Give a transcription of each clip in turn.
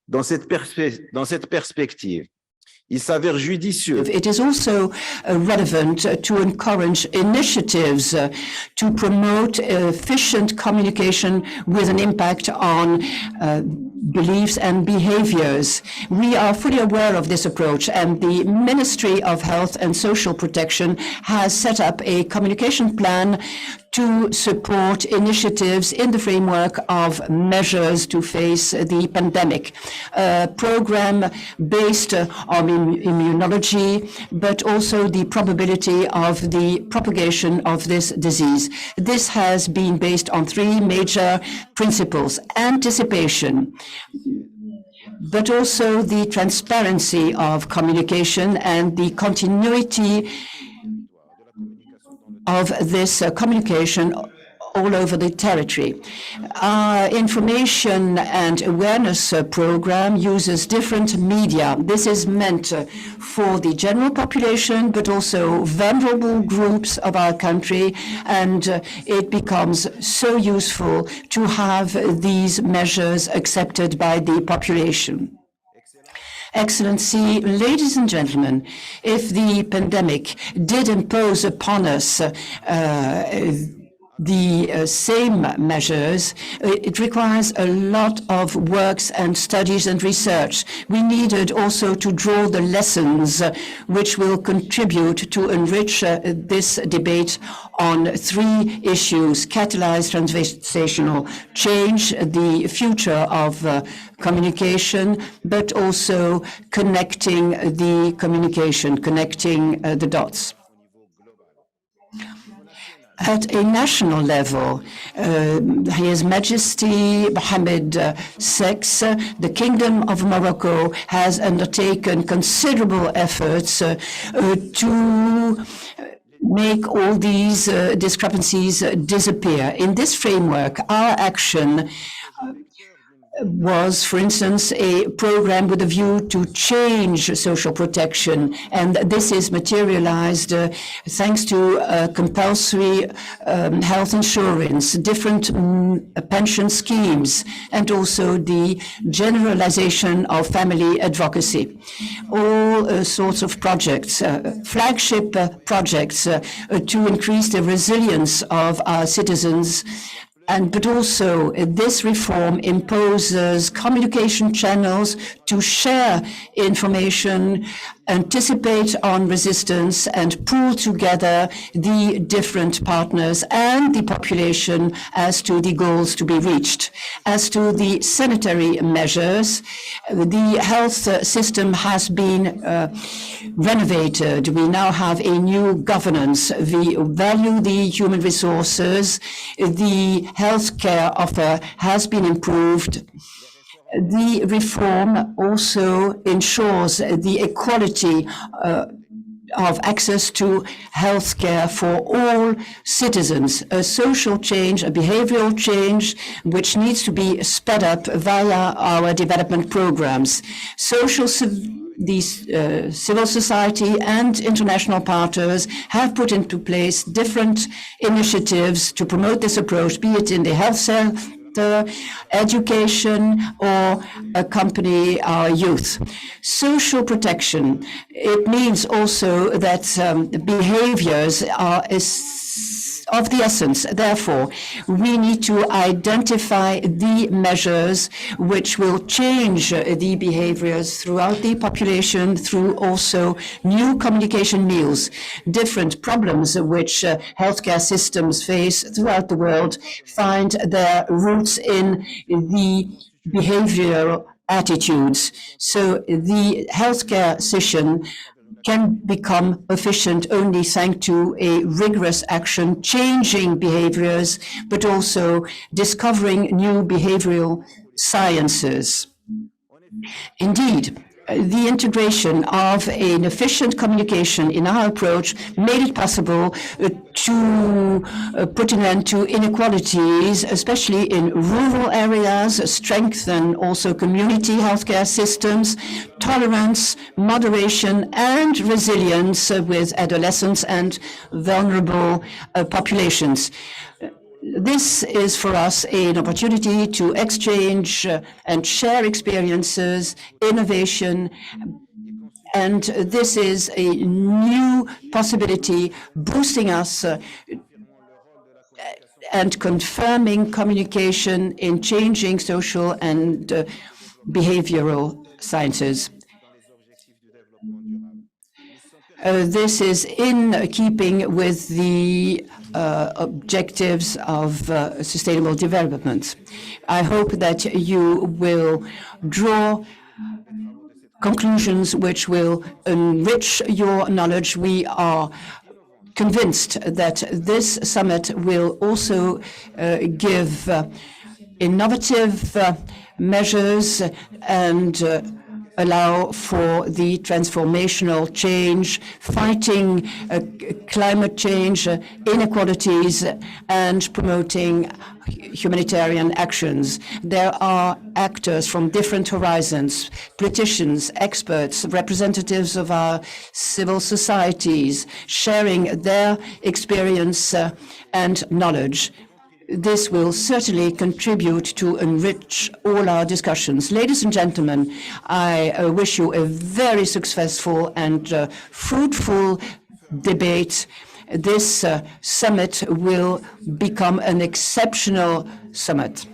Dans cette perspective, il s'avère judicieux. It is also relevant to encourage initiatives to promote efficient communication with an impact on beliefs and behaviors. We are fully aware of this approach, and the Ministry of Health and Social Protection has set up a communication plan to support initiatives in the framework of measures to face the pandemic. A program based on immunology, but also the probability of the propagation of this disease. This has been based on three major principles: anticipation, but also the transparency of communication and the continuity of this communication all over the territory. Our information and awareness program uses different media. This is meant for the general population, but also vulnerable groups of our country, and it becomes so useful to have these measures accepted by the population. Excellency, ladies and gentlemen, if the pandemic did impose upon us the same measures, it requires a lot of works and studies and research. We needed also to draw the lessons which will contribute to enrich this debate on three issues: catalyzed translational change, the future of communication, but also connecting the communication, connecting the dots. At a national level, His Majesty Mohammed VI, the Kingdom of Morocco, has undertaken considerable efforts to make all these discrepancies disappear. In this framework, our action was, for instance, a program with a view to change social protection, and this is materialized thanks to compulsory health insurance, different pension schemes, and also the generalization of family advocacy. All sorts of projects, flagship projects to increase the resilience of our citizens. But also this reform imposes communication channels to share information, anticipate on resistance, and pool together the different partners and the population as to the goals to be reached. As to the sanitary measures, the health system has been renovated. We now have a new governance. We value the human resources. The healthcare offer has been improved. The reform also ensures the equality of access to healthcare for all citizens, a social change, a behavioral change, which needs to be sped up via our development programs. Civil society and international partners have put into place different initiatives to promote this approach, be it in the health sector, education, or accompany our youth. Social protection, it means also that behaviors are of the essence. Therefore, we need to identify the measures which will change the behaviors throughout the population through also new communication meals. Different problems which healthcare systems face throughout the world find their roots in the behavioral attitudes. So the healthcare system can become efficient only thanks to a rigorous action, changing behaviors, but also discovering new behavioral sciences. Indeed, the integration of an efficient communication in our approach made it possible to put an end to inequalities, especially in rural areas, strengthen also community healthcare systems, tolerance, moderation, and resilience with adolescents and vulnerable populations. This is for us an opportunity to exchange and share experiences, innovation, and this is a new possibility boosting us and confirming communication in changing social and behavioral sciences. This is in keeping with the objectives of sustainable development. I hope that you will draw conclusions which will enrich your knowledge. We are convinced that this summit will also give innovative measures and allow for the transformational change, fighting climate change, inequalities, and promoting humanitarian actions. There are actors from different horizons, politicians, experts, representatives of our civil societies, sharing their experience and knowledge. This will certainly contribute to enrich all our discussions. Ladies and gentlemen, I wish you a very successful and fruitful debate. This summit will become an exceptional summit.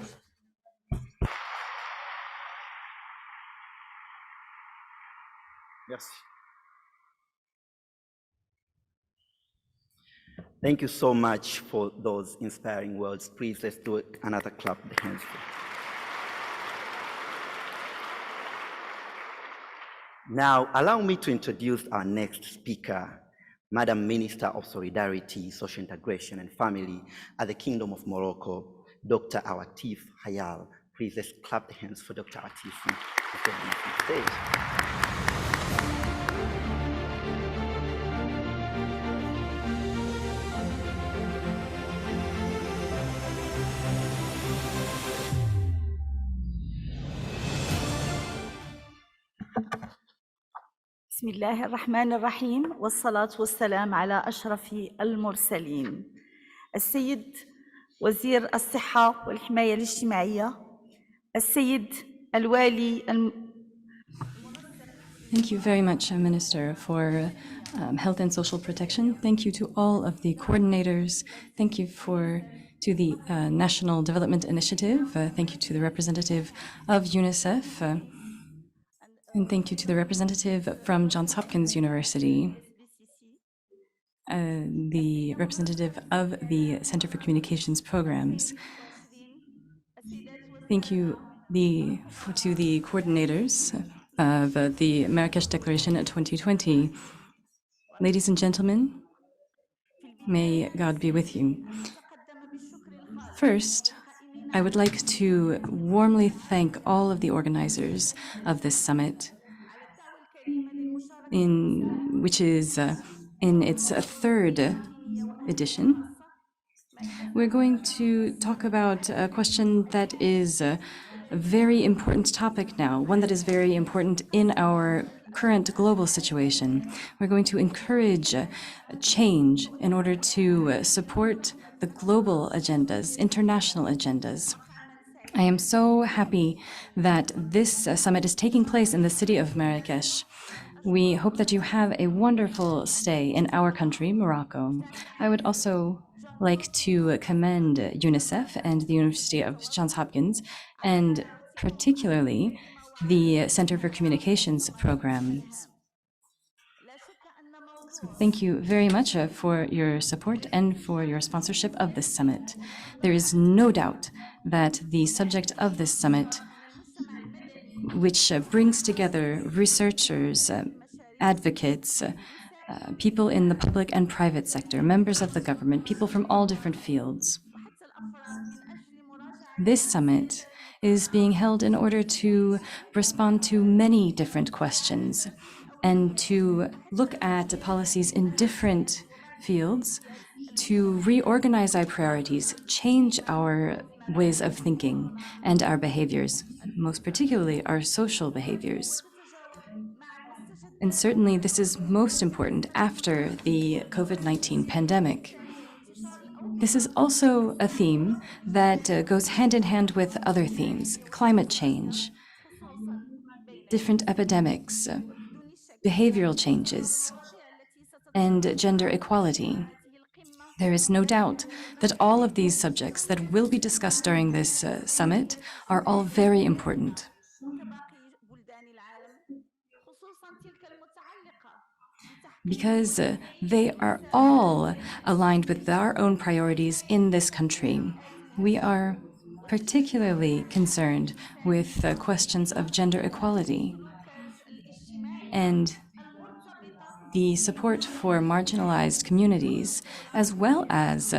Merci. Thank you so much for those inspiring words. Please, let's do another clap of the hands. Now, allow me to introduce our next speaker, Madam Minister of Solidarity, Social Integration and Family at the Kingdom of Morocco, Dr. Aawatif Hayar. Please, let's clap the hands for Dr. Aawatif. بسم الله الرحمن الرحيم والصلاة والسلام على أشرف المرسلين. السيد وزير الصحة والحماية الاجتماعية، السيد الوالي Thank you very much, Minister, for Health and Social Protection. Thank you to all of the coordinators. Thank you to the National Development Initiative. Thank you to the representative of UNICEF. And thank you to the representative from Johns Hopkins University, the representative of the Center for Communications Programs. Thank you to the coordinators of the Marrakech Declaration 2020. Ladies and gentlemen, may God be with you. First, I would like to warmly thank all of the organizers of this summit, which is in its third edition. We're going to talk about a question that is a very important topic now, one that is very important in our current global situation. We're going to encourage change in order to support the global agendas, international agendas. I am so happy that this summit is taking place in the city of Marrakech. We hope that you have a wonderful stay in our country, Morocco. I would also like to commend UNICEF and the University of Johns Hopkins, and particularly the Center for Communications Programs. So thank you very much for your support and for your sponsorship of this summit. There is no doubt that the subject of this summit, which brings together researchers, advocates, people in the public and private sector, members of the government, people from all different fields. This summit is being held in order to respond to many different questions and to look at policies in different fields, to reorganize our priorities, change our ways of thinking and our behaviors, most particularly our social behaviors. And certainly this is most important after the COVID-19 pandemic. This is also a theme that goes hand in hand with other themes: climate change, different epidemics, behavioral changes, and gender equality. There is no doubt that all of these subjects that will be discussed during this summit are all very important. Because they are all aligned with our own priorities in this country. We are particularly concerned with questions of gender equality and the support for marginalized communities, as well as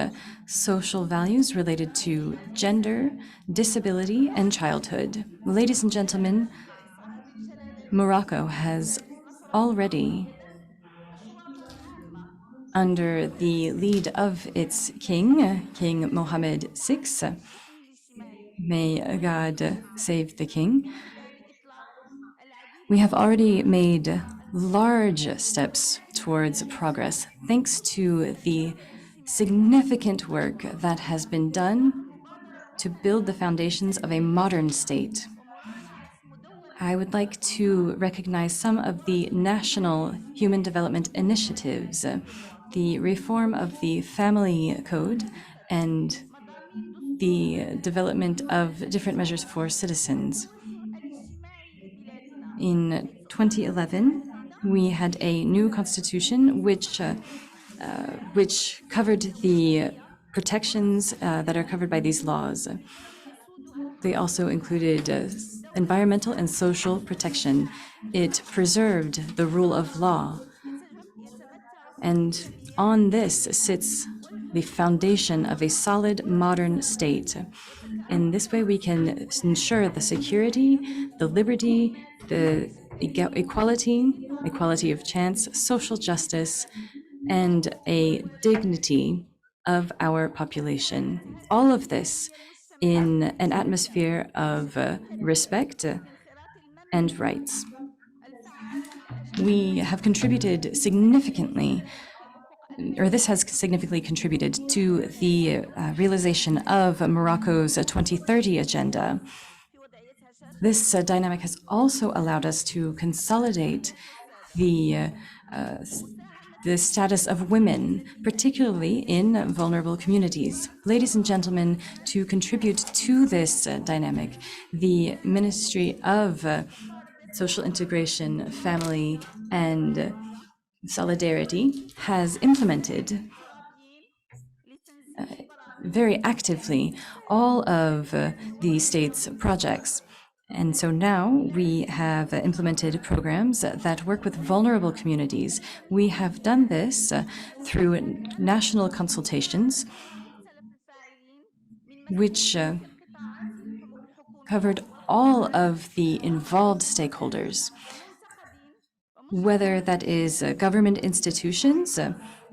social values related to gender, disability, and childhood. Ladies and gentlemen, Morocco has already, under the lead of its king, King Mohammed VI, may God save the king, we have already made large steps towards progress, thanks to the significant work that has been done to build the foundations of a modern state. I would like to recognize some of the national human development initiatives, the reform of the family code, and the development of different measures for citizens. In 2011, we had a new constitution which covered the protections that are covered by these laws. They also included environmental and social protection. It preserved the rule of law. And on this sits the foundation of a solid modern state. In this way, we can ensure the security, the liberty, the equality of chance, social justice, and a dignity of our population. All of this in an atmosphere of respect and rights. We have contributed significantly, or this has significantly contributed to the realization of Morocco's 2030 agenda. This dynamic has also allowed us to consolidate the status of women, particularly in vulnerable communities. Ladies and gentlemen, to contribute to this dynamic, the Ministry of Social Integration, Family, and Solidarity has implemented very actively all of the state's projects. And so now we have implemented programs that work with vulnerable communities. We have done this through national consultations, which covered all of the involved stakeholders, whether that is government institutions,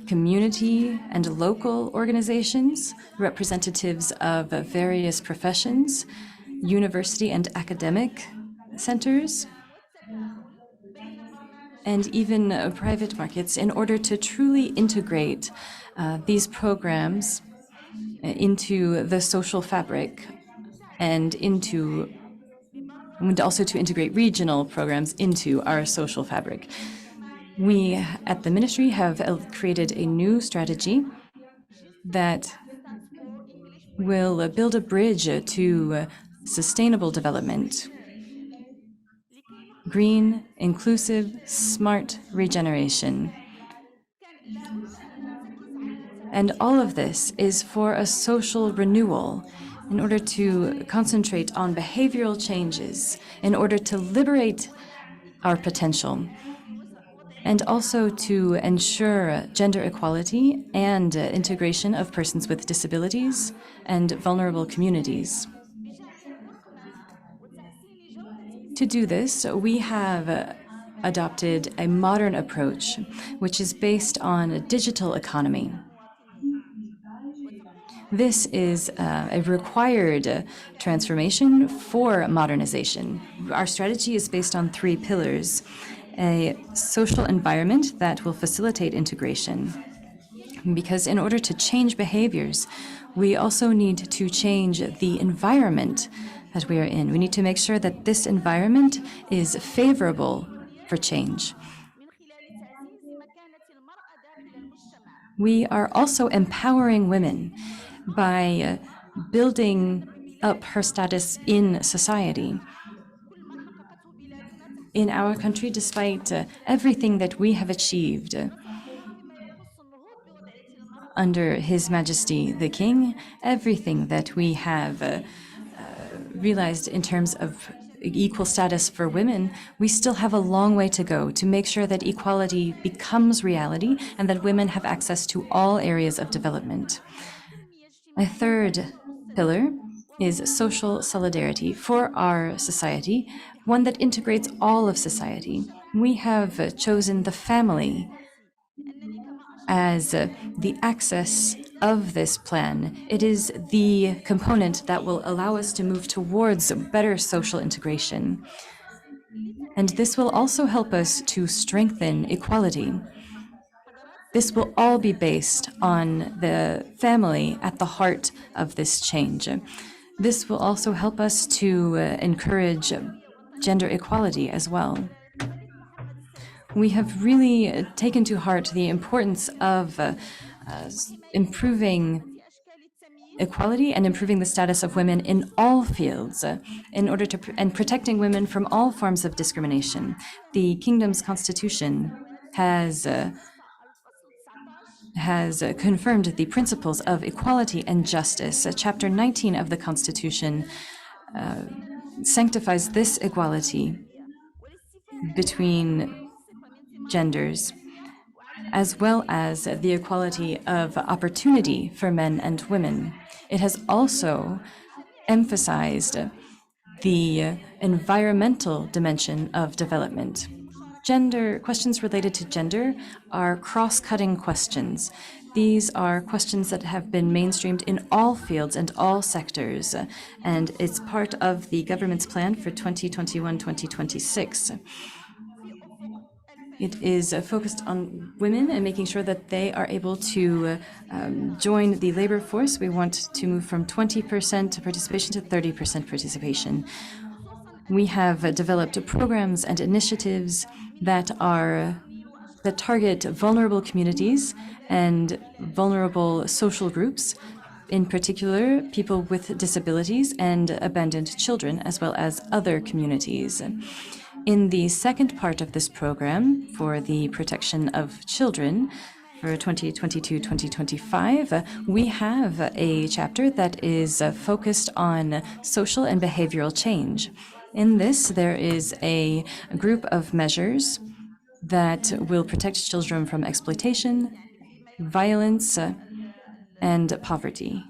community and local organizations, representatives of various professions, university and academic centers, and even private markets, in order to truly integrate these programs into the social fabric and also to integrate regional programs into our social fabric. We at the ministry have created a new strategy that will build a bridge to sustainable development, green, inclusive, smart regeneration. And all of this is for a social renewal, in order to concentrate on behavioral changes, in order to liberate our potential, and also to ensure gender equality and integration of persons with disabilities and vulnerable communities. To do this, we have adopted a modern approach, which is based on a digital economy. This is a required transformation for modernization. Our strategy is based on 3 pillars: a social environment that will facilitate integration, Because in order to change behaviors, we also need to change the environment that we are in. We need to make sure that this environment is favorable for change. We are also empowering women by building up her status in society. In our country, despite everything that we have achieved under His Majesty the King, everything that we have realized in terms of equal status for women, we still have a long way to go to make sure that equality becomes reality and that women have access to all areas of development. A third pillar is social solidarity for our society, one that integrates all of society. We have chosen the family as the access of this plan. It is the component that will allow us to move towards better social integration. And this will also help us to strengthen equality. This will all be based on the family at the heart of this change. This will also help us to encourage gender equality as well. We have really taken to heart the importance of improving equality and improving the status of women in all fields in order to and protecting women from all forms of discrimination. The kingdom's constitution has confirmed the principles of equality and justice. Chapter 19 of the Constitution sanctifies this equality between genders, as well as the equality of opportunity for men and women. It has also emphasized the environmental dimension of development. Questions related to gender are cross-cutting questions. These are questions that have been mainstreamed in all fields and all sectors, and it's part of the government's plan for 2021-2026. It is focused on women and making sure that they are able to join the labor force. We want to move from 20% participation to 30% participation. We have developed programs and initiatives that target vulnerable communities and vulnerable social groups, in particular people with disabilities and abandoned children, as well as other communities. In the second part of this program for the protection of children for 2022-2025, we have a chapter that is focused on social and behavioral change. In this, there is a group of measures that will protect children from exploitation, violence, and poverty.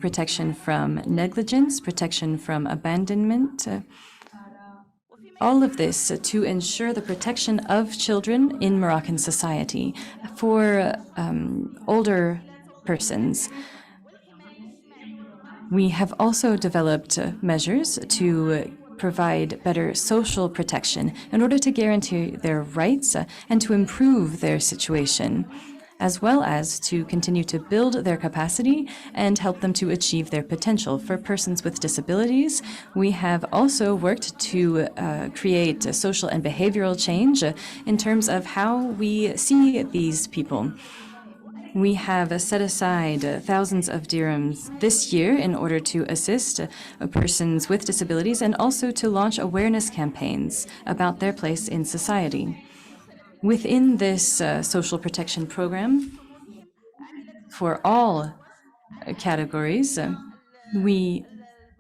Protection from negligence, protection from abandonment, all of this to ensure the protection of children in Moroccan society. For older persons, we have also developed measures to provide better social protection in order to guarantee their rights and to improve their situation, as well as to continue to build their capacity and help them to achieve their potential. For persons with disabilities, we have also worked to create social and behavioral change in terms of how we see these people. We have set aside thousands of dirhams this year in order to assist persons with disabilities and also to launch awareness campaigns about their place in society. Within this social protection program, for all categories, we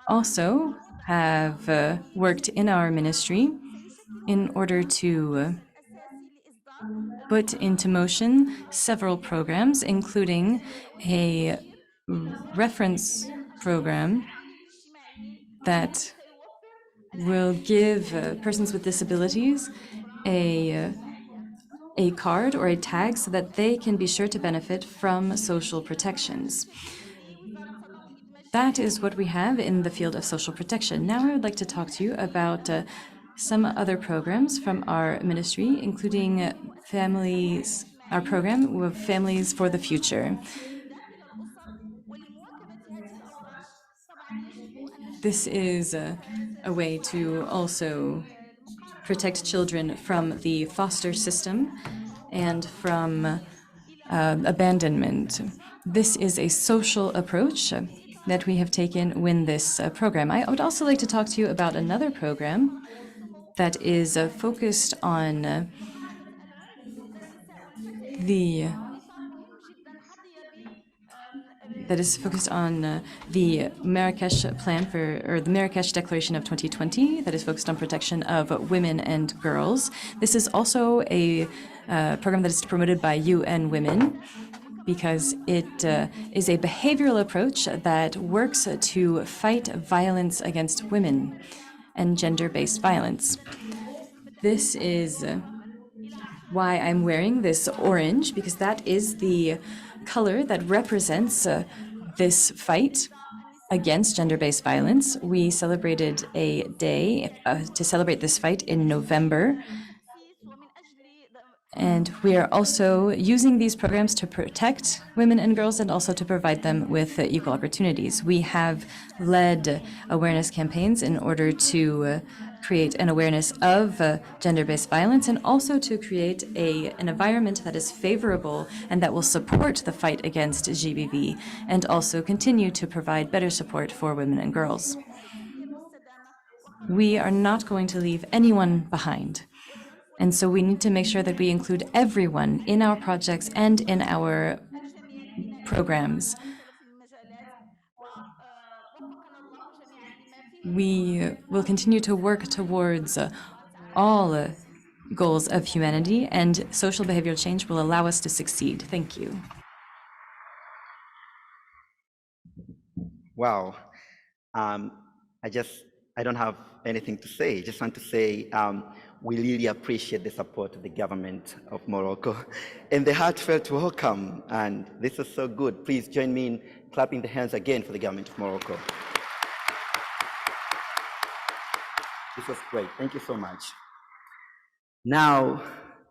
also have worked in our ministry in order to put into motion several programs, including a reference program that will give persons with disabilities a card or a tag so that they can be sure to benefit from social protections. That is what we have in the field of social protection. Now I would like to talk to you about some other programs from our ministry, including families, our program with Families for the Future. This is a way to also protect children from the foster system and from abandonment. This is a social approach that we have taken with this program. I would also like to talk to you about another program that is focused on the Marrakech plan or the Marrakech Declaration of 2020 that is focused on protection of women and girls. This is also a program that is promoted by UN Women because it is a behavioral approach that works to fight violence against women and gender-based violence. This is why I'm wearing this orange, because that is the color that represents this fight against gender-based violence. We celebrated a day to celebrate this fight in November. And we are also using these programs to protect women and girls and also to provide them with equal opportunities. We have led awareness campaigns in order to create an awareness of gender-based violence and also to create an environment that is favorable and that will support the fight against GBV and also continue to provide better support for women and girls. We are not going to leave anyone behind. And so we need to make sure that we include everyone in our projects and in our programs. We will continue to work towards all goals of humanity, and social behavioral change will allow us to succeed. Thank you. Wow. I don't have anything to say. Just want to say we really appreciate the support of the government of Morocco and the heartfelt welcome. And this is so good. Please join me in clapping the hands again for the government of Morocco. This was great. Thank you so much. Now,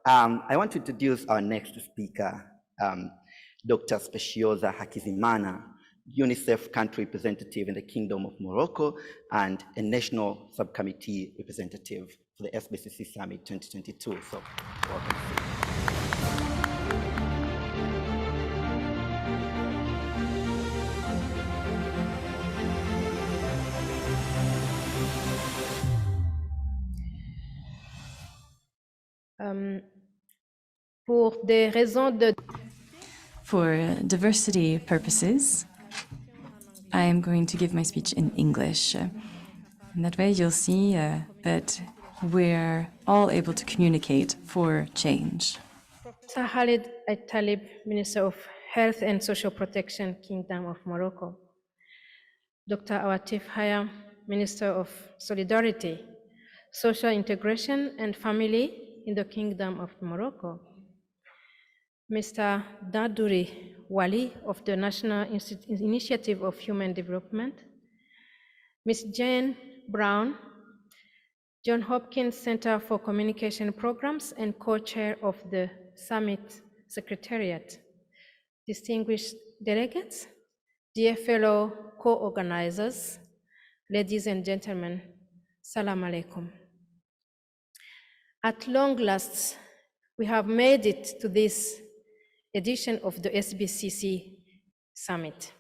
I want to introduce our next speaker, Dr. Spéciose Hakizimana, UNICEF country representative in the Kingdom of Morocco and a national subcommittee representative for the SBCC Summit 2022. So, welcome. For diversity purposes, I am going to give my speech in English. And that way you'll see that we're all able to communicate for change. Professor Khalid Taleb, Minister of Health and Social Protection, Kingdom of Morocco. Dr. Aawatif Hayar, Minister of Solidarity, Social Integration and Family in the Kingdom of Morocco. Mr. Dadouri Wali of the National Initiative of Human Development. Ms. Jane Brown, John Hopkins Center for Communication Programs and co-chair of the Summit Secretariat. Distinguished delegates, dear fellow co-organizers, ladies and gentlemen, Salam alaikum. At long last, we have made it to this edition of the SBCC Summit.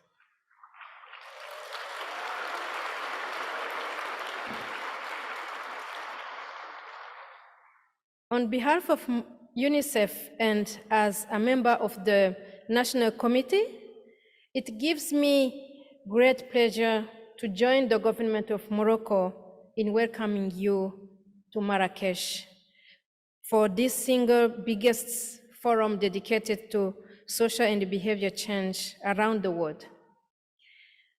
On behalf of UNICEF and as a member of the National Committee, it gives me great pleasure to join the government of Morocco in welcoming you to Marrakech for this single biggest forum dedicated to social and behavior change around the world.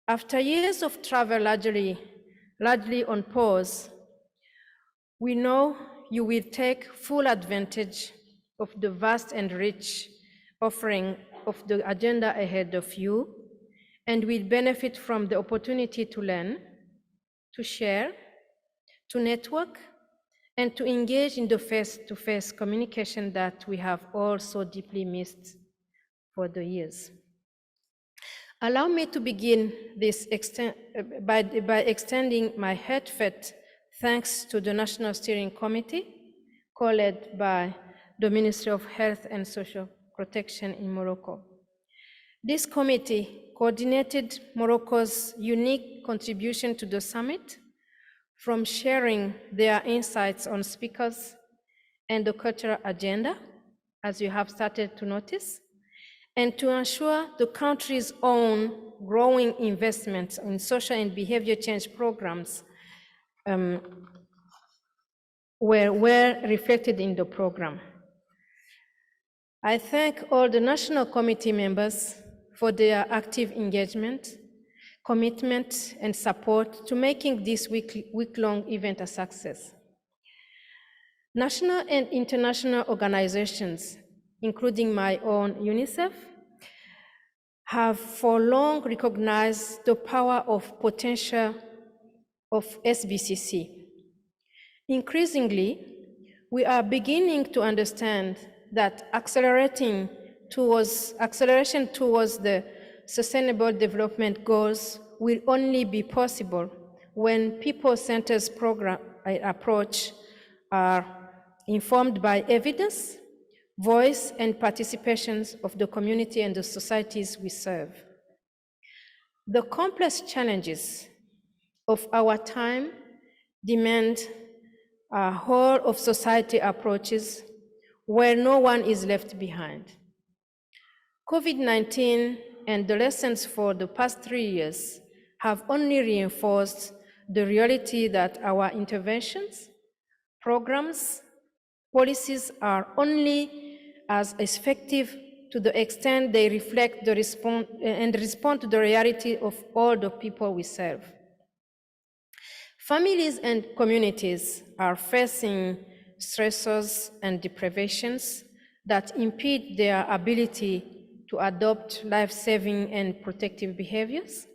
After years of travel largely on pause, we know you will take full advantage of the vast and rich offering of the agenda ahead of you, and will benefit from the opportunity to learn, to share, to network, and to engage in the face-to-face communication that we have all so deeply missed for the years. Allow me to begin this by extending my heartfelt thanks to the National Steering Committee, co-led by the Ministry of Health and Social Protection in Morocco. This committee coordinated Morocco's unique contribution to the summit, from sharing their insights on speakers and the cultural agenda, as you have started to notice, and to ensure the country's own growing investments in social and behavior change programs were reflected in the program. I thank all the National Committee members for their active engagement, commitment, and support to making this week-long event a success. National and international organizations, including my own UNICEF, have for long recognized the power of potential of SBCC. Increasingly, we are beginning to understand that acceleration towards the Sustainable Development Goals will only be possible when people-centered program approach are informed by evidence, voice, and participations of the community and the societies we serve. The complex challenges of our time demand a whole of society approaches where no one is left behind. COVID-19 and the lessons for the past 3 years have only reinforced the reality that our interventions, programs, policies are only as effective to the extent they reflect the respond to the reality of all the people we serve. Families and communities are facing stressors and deprivations that impede their ability to adopt life-saving and protective behaviors,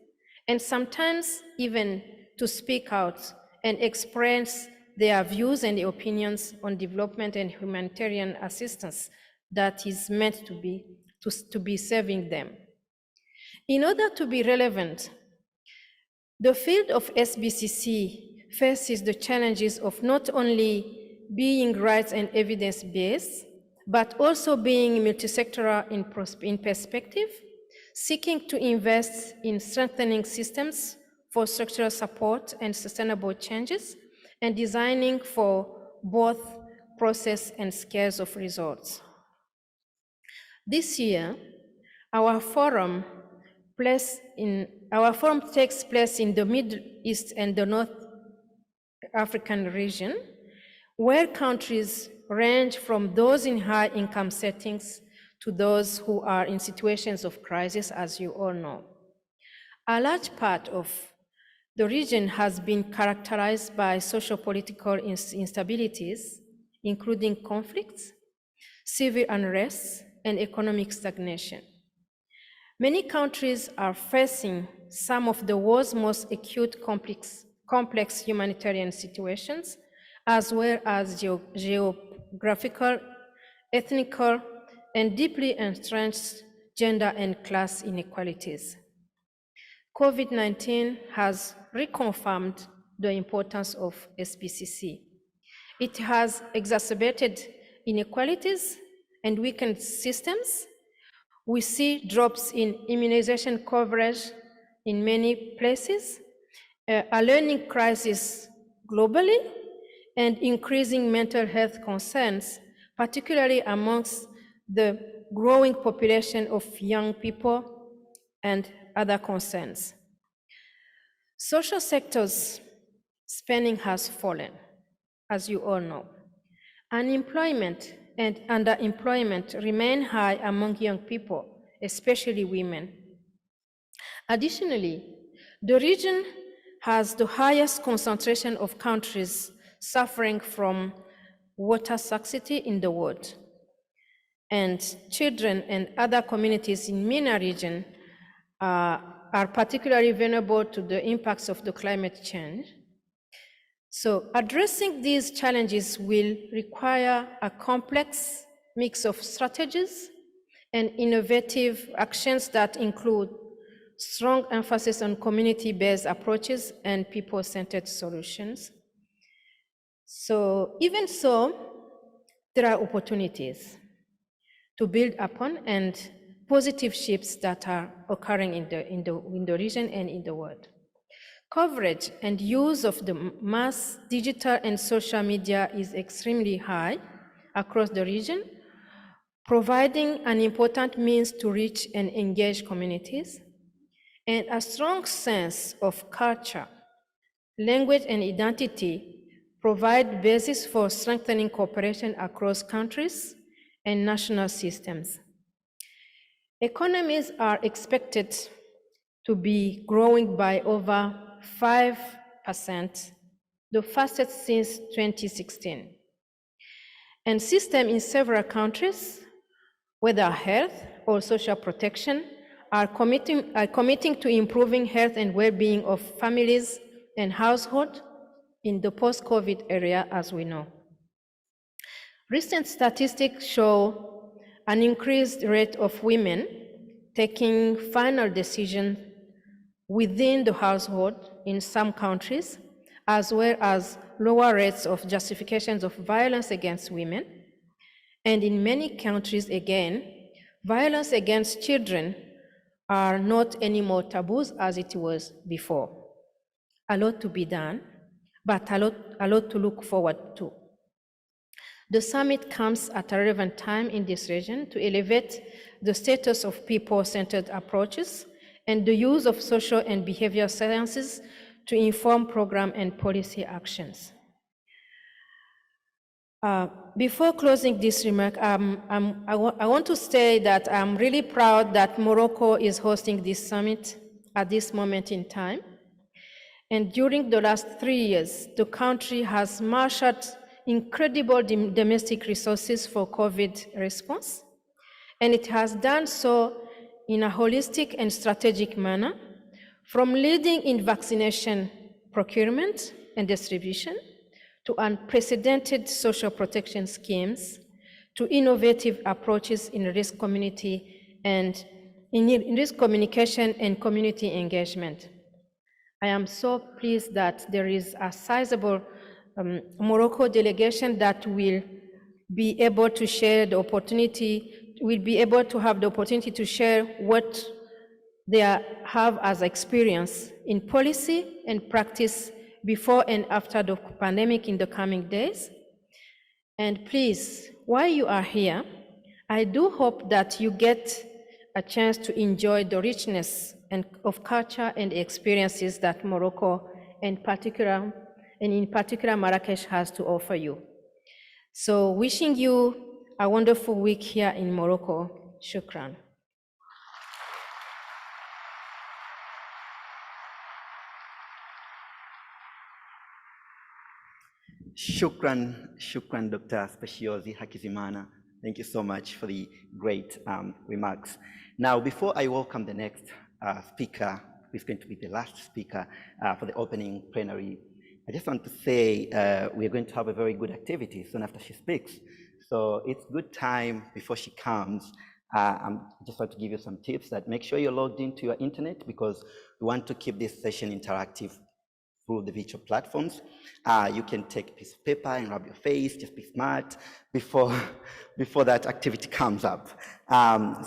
and sometimes even to speak out and express their views and opinions on development and humanitarian assistance that is meant to be serving them. In order to be relevant, the field of SBCC faces the challenges of not only being rights and evidence-based, but also being multisectoral in perspective, seeking to invest in strengthening systems for structural support and sustainable changes, and designing for both process and scales of results. This year, our forum takes place in the Middle East and the North African region, where countries range from those in high income settings to those who are in situations of crisis, as you all know. A large part of the region has been characterized by socio-political instabilities, including conflicts, civil unrest, and economic stagnation. Many countries are facing some of the world's most acute complex humanitarian situations, as well as geographical, ethnical, and deeply entrenched gender and class inequalities. COVID-19 has reconfirmed the importance of SBCC. It has exacerbated inequalities and weakened systems. We see drops in immunization coverage in many places, a learning crisis globally, and increasing mental health concerns, particularly amongst the growing population of young people and other concerns. Social sectors spending has fallen, as you all know. Unemployment and underemployment remain high among young people, especially women. Additionally, the region has the highest concentration of countries suffering from water scarcity in the world. And children and other communities in MENA region are particularly vulnerable to the impacts of the climate change. So addressing these challenges will require a complex mix of strategies and innovative actions that include strong emphasis on community-based approaches and people-centered solutions. So even so, there are opportunities to build upon and positive shifts that are occurring in the region and in the world. Coverage and use of the mass digital and social media is extremely high across the region, providing an important means to reach and engage communities, and a strong sense of culture, language, and identity provide basis for strengthening cooperation across countries and national systems. Economies are expected to be growing by over 5%, the fastest since 2016. And systems in several countries, whether health or social protection, are committing to improving health and well-being of families and households in the post-COVID era, as we know. Recent statistics show an increased rate of women taking final decisions within the household in some countries, as well as lower rates of justifications of violence against women. And in many countries, again, violence against children are not anymore taboos as it was before. A lot to be done, but a lot to look forward to. The summit comes at a relevant time in this region to elevate the status of people-centered approaches and the use of social and behavioral sciences to inform program and policy actions. Before closing this remark, I want to say that I'm really proud that Morocco is hosting this summit at this moment in time. And during the last 3 years, the country has marshaled incredible domestic resources for COVID response, and it has done so in a holistic and strategic manner, from leading in vaccination procurement and distribution, to unprecedented social protection schemes, to innovative approaches in risk community and in risk communication and community engagement. I am so pleased that there is a sizable Morocco delegation that will be able to share the opportunity, will be able to have the opportunity to share what they have as experience in policy and practice before and after the pandemic in the coming days. And please, while you are here, I do hope that you get a chance to enjoy the richness of culture and experiences that Morocco, in particular Marrakech, has to offer you. So wishing you a wonderful week here in Morocco. Shukran. Shukran, Dr. Spéciose, Hakizimana. Thank you so much for the great remarks. Now, before I welcome the next speaker, who is going to be the last speaker for the opening plenary, I just want to say we're going to have a very good activity soon after she speaks. So it's good time before she comes. I just want to give you some tips that make sure you're logged into your internet, because we want to keep this session interactive through the virtual platforms. You can take a piece of paper and rub your face, just be smart before that activity comes up.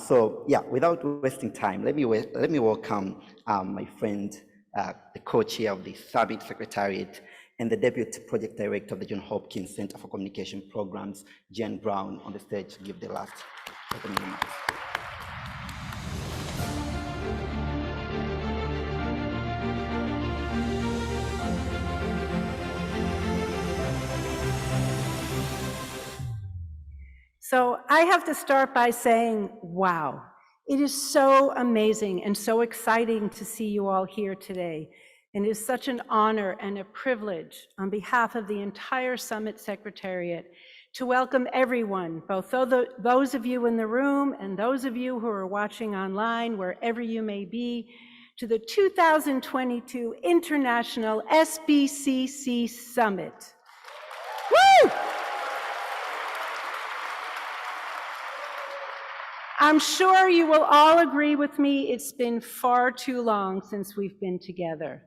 So yeah, without wasting time, let me welcome my friend, the co-chair of the Summit Secretariat and the Deputy Project Director of the Johns Hopkins Center for Communication Programs, Jen Brown, on the stage to give the last opening remarks. So I have to start by saying, wow, it is so amazing and so exciting to see you all here today. And it is such an honor and a privilege on behalf of the entire Summit Secretariat to welcome everyone, both those of you in the room and those of you who are watching online, wherever you may be, to the 2022 International SBCC Summit. Woo! I'm sure you will all agree with me, it's been far too long since we've been together.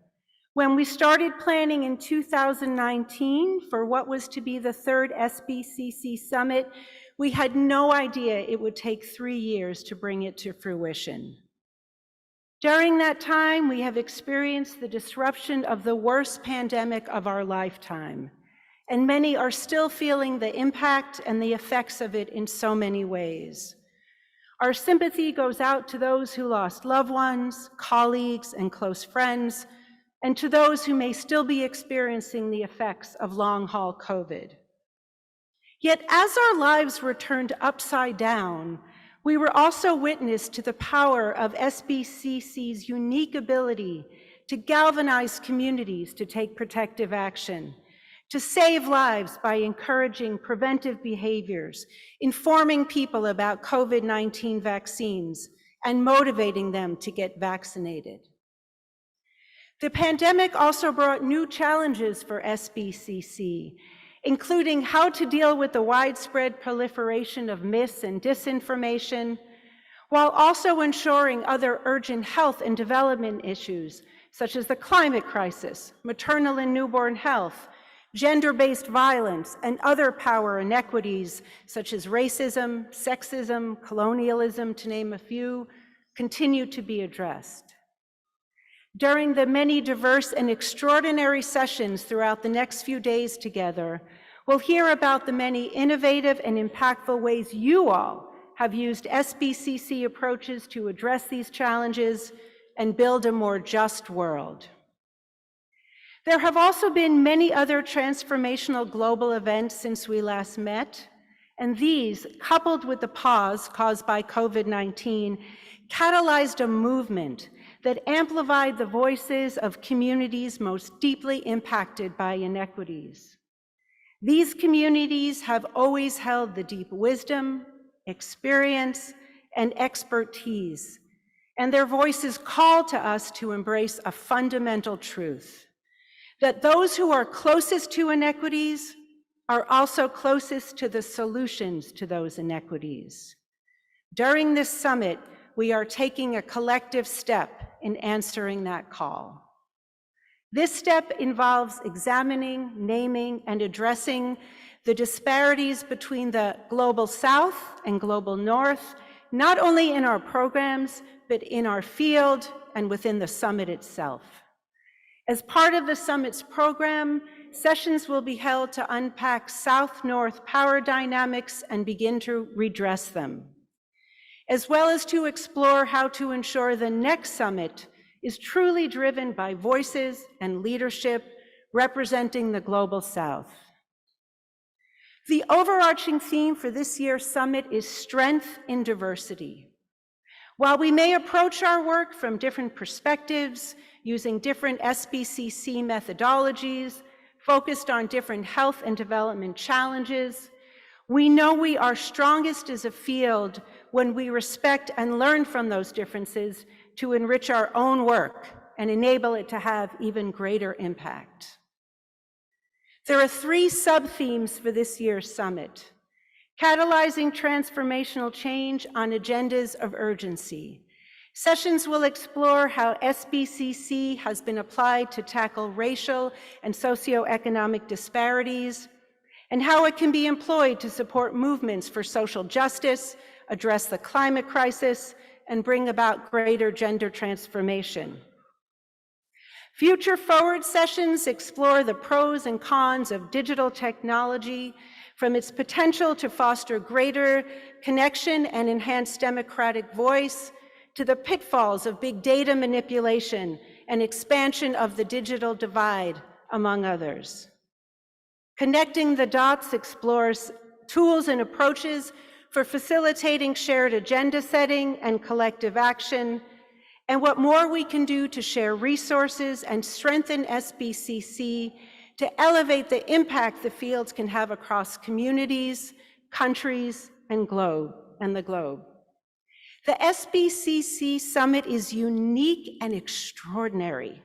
When we started planning in 2019 for what was to be the third SBCC Summit, we had no idea it would take 3 years to bring it to fruition. During that time, we have experienced the disruption of the worst pandemic of our lifetime, and many are still feeling the impact and the effects of it in so many ways. Our sympathy goes out to those who lost loved ones, colleagues, and close friends, and to those who may still be experiencing the effects of long-haul COVID. Yet as our lives were turned upside down, we were also witness to the power of SBCC's unique ability to galvanize communities to take protective action, to save lives by encouraging preventive behaviors, informing people about COVID-19 vaccines, and motivating them to get vaccinated. The pandemic also brought new challenges for SBCC, including how to deal with the widespread proliferation of myths and disinformation, while also ensuring other urgent health and development issues, such as the climate crisis, maternal and newborn health, gender-based violence, and other power inequities, such as racism, sexism, colonialism, to name a few, continue to be addressed. During the many diverse and extraordinary sessions throughout the next few days together, we'll hear about the many innovative and impactful ways you all have used SBCC approaches to address these challenges and build a more just world. There have also been many other transformational global events since we last met, and these, coupled with the pause caused by COVID-19, catalyzed a movement that amplified the voices of communities most deeply impacted by inequities. These communities have always held the deep wisdom, experience, and expertise, and their voices call to us to embrace a fundamental truth, that those who are closest to inequities are also closest to the solutions to those inequities. During this summit, we are taking a collective step in answering that call. This step involves examining, naming, and addressing the disparities between the Global South and Global North, not only in our programs, but in our field and within the summit itself. As part of the summit's program, sessions will be held to unpack South-North power dynamics and begin to redress them, as well as to explore how to ensure the next summit is truly driven by voices and leadership representing the Global South. The overarching theme for this year's summit is strength in diversity. While we may approach our work from different perspectives, using different SBCC methodologies, focused on different health and development challenges, we know we are strongest as a field when we respect and learn from those differences to enrich our own work and enable it to have even greater impact. There are 3 sub-themes for this year's summit: catalyzing transformational change on agendas of urgency. Sessions will explore how SBCC has been applied to tackle racial and socioeconomic disparities, and how it can be employed to support movements for social justice, address the climate crisis, and bring about greater gender transformation. Future Forward sessions explore the pros and cons of digital technology, from its potential to foster greater connection and enhance democratic voice, to the pitfalls of big data manipulation and expansion of the digital divide, among others. Connecting the Dots explores tools and approaches for facilitating shared agenda setting and collective action, and what more we can do to share resources and strengthen SBCC to elevate the impact the fields can have across communities, countries, and the globe. The SBCC Summit is unique and extraordinary.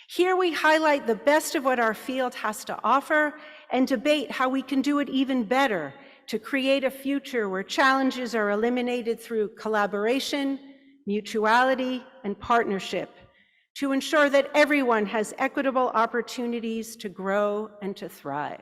Here we highlight the best of what our field has to offer and debate how we can do it even better to create a future where challenges are eliminated through collaboration, mutuality, and partnership to ensure that everyone has equitable opportunities to grow and to thrive.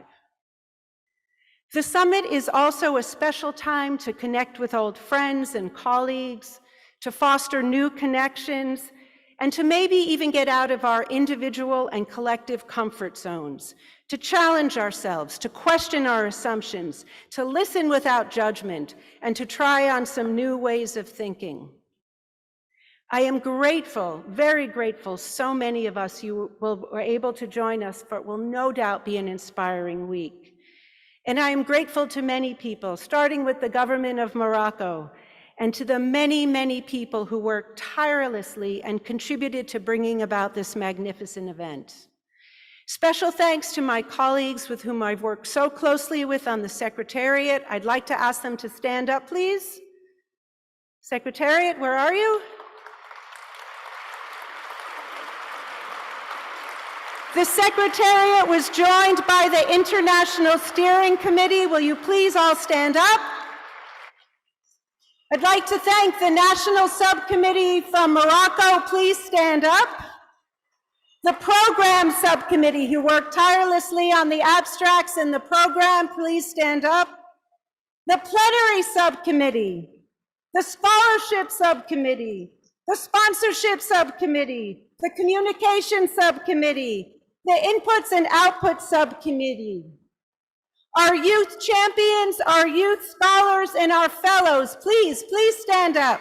The summit is also a special time to connect with old friends and colleagues, to foster new connections, and to maybe even get out of our individual and collective comfort zones, to challenge ourselves, to question our assumptions, to listen without judgment, and to try on some new ways of thinking. I am grateful, very grateful, so many of us were able to join us, for it will no doubt be an inspiring week. And I am grateful to many people, starting with the Government of Morocco, and to the many, many people who worked tirelessly and contributed to bringing about this magnificent event. Special thanks to my colleagues with whom I've worked so closely with on the Secretariat. I'd like to ask them to stand up, please. Secretariat, where are you? The Secretariat was joined by the International Steering Committee. Will you please all stand up? I'd like to thank the National Subcommittee from Morocco. Please stand up. The Program Subcommittee, who worked tirelessly on the abstracts in the program, please stand up. The Plenary Subcommittee, the Scholarship Subcommittee, the Sponsorship Subcommittee, the Communication Subcommittee, the Inputs and Outputs Subcommittee, our youth champions, our youth scholars, and our fellows, please stand up.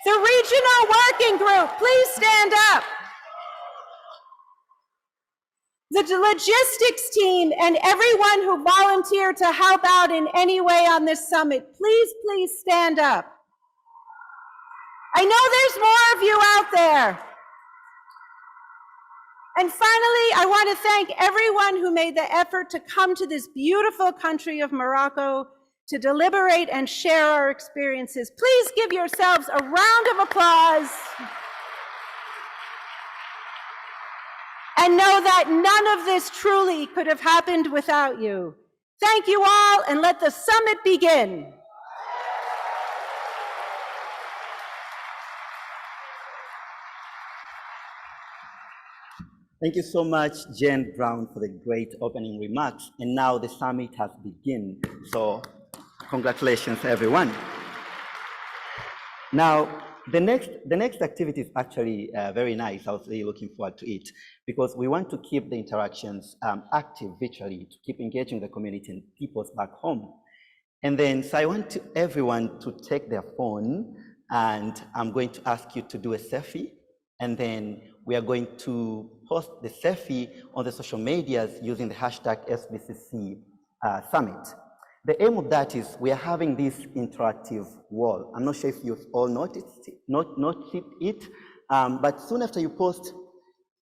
The Regional Working Group, please stand up. The logistics team and everyone who volunteered to help out in any way on this summit, please stand up. I know there's more of you out there. And finally, I want to thank everyone who made the effort to come to this beautiful country of Morocco to deliberate and share our experiences. Please give yourselves a round of applause. And know that none of this truly could have happened without you. Thank you all, and let the summit begin. Thank you so much, Jen Brown, for the great opening remarks. And now the summit has begun. So congratulations, everyone. Now, the next activity is actually very nice. I was really looking forward to it because we want to keep the interactions active virtually, to keep engaging the community and people back home. And then, so I want everyone to take their phone, and I'm going to ask you to do a selfie, and then we are going to post the selfie on the social medias using the hashtag SBCC Summit. The aim of that is we are having this interactive wall. I'm not sure if you've all noticed it, but soon after you post,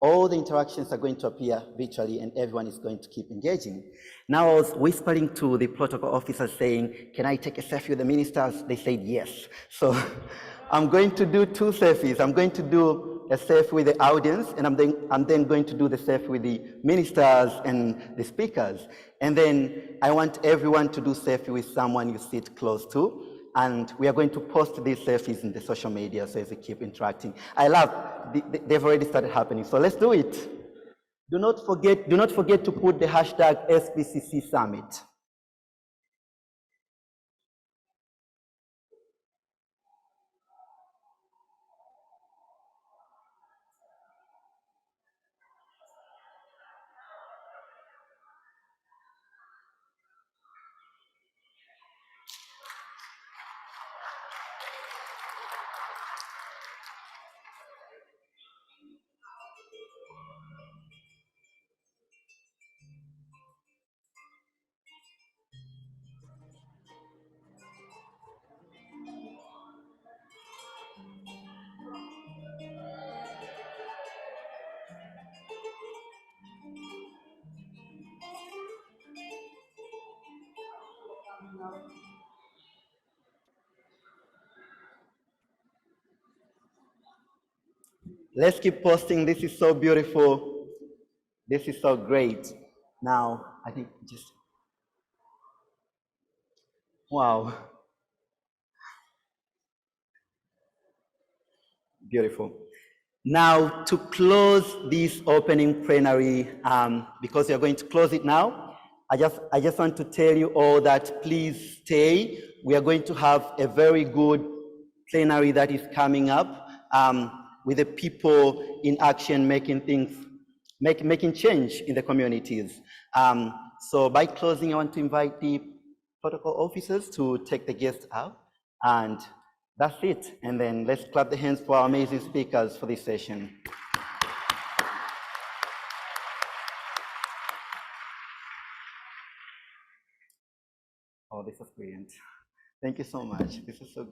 all the interactions are going to appear virtually and everyone is going to keep engaging. Now I was whispering to the protocol officers saying, can I take a selfie with the ministers? They said yes. So I'm going to do two selfies. I'm going to do a selfie with the audience, and I'm then going to do the selfie with the ministers and the speakers. And then I want everyone to do selfie with someone you sit close to. And we are going to post these selfies in the social media so as we keep interacting. I love, they've already started happening. So let's do it. Do not forget to put the hashtag SBCC Summit. Let's keep posting. This is so beautiful. This is so great. Now, I think just, wow. Beautiful. Now, to close this opening plenary, because we are going to close it now, I just want to tell you all that please stay. We are going to have a very good plenary that is coming up with the people in action making things, making change in the communities. So by closing, I want to invite the protocol officers to take the guests out, and that's it. And then let's clap the hands for our amazing speakers for this session. Oh, this is brilliant. Thank you so much. This is so good.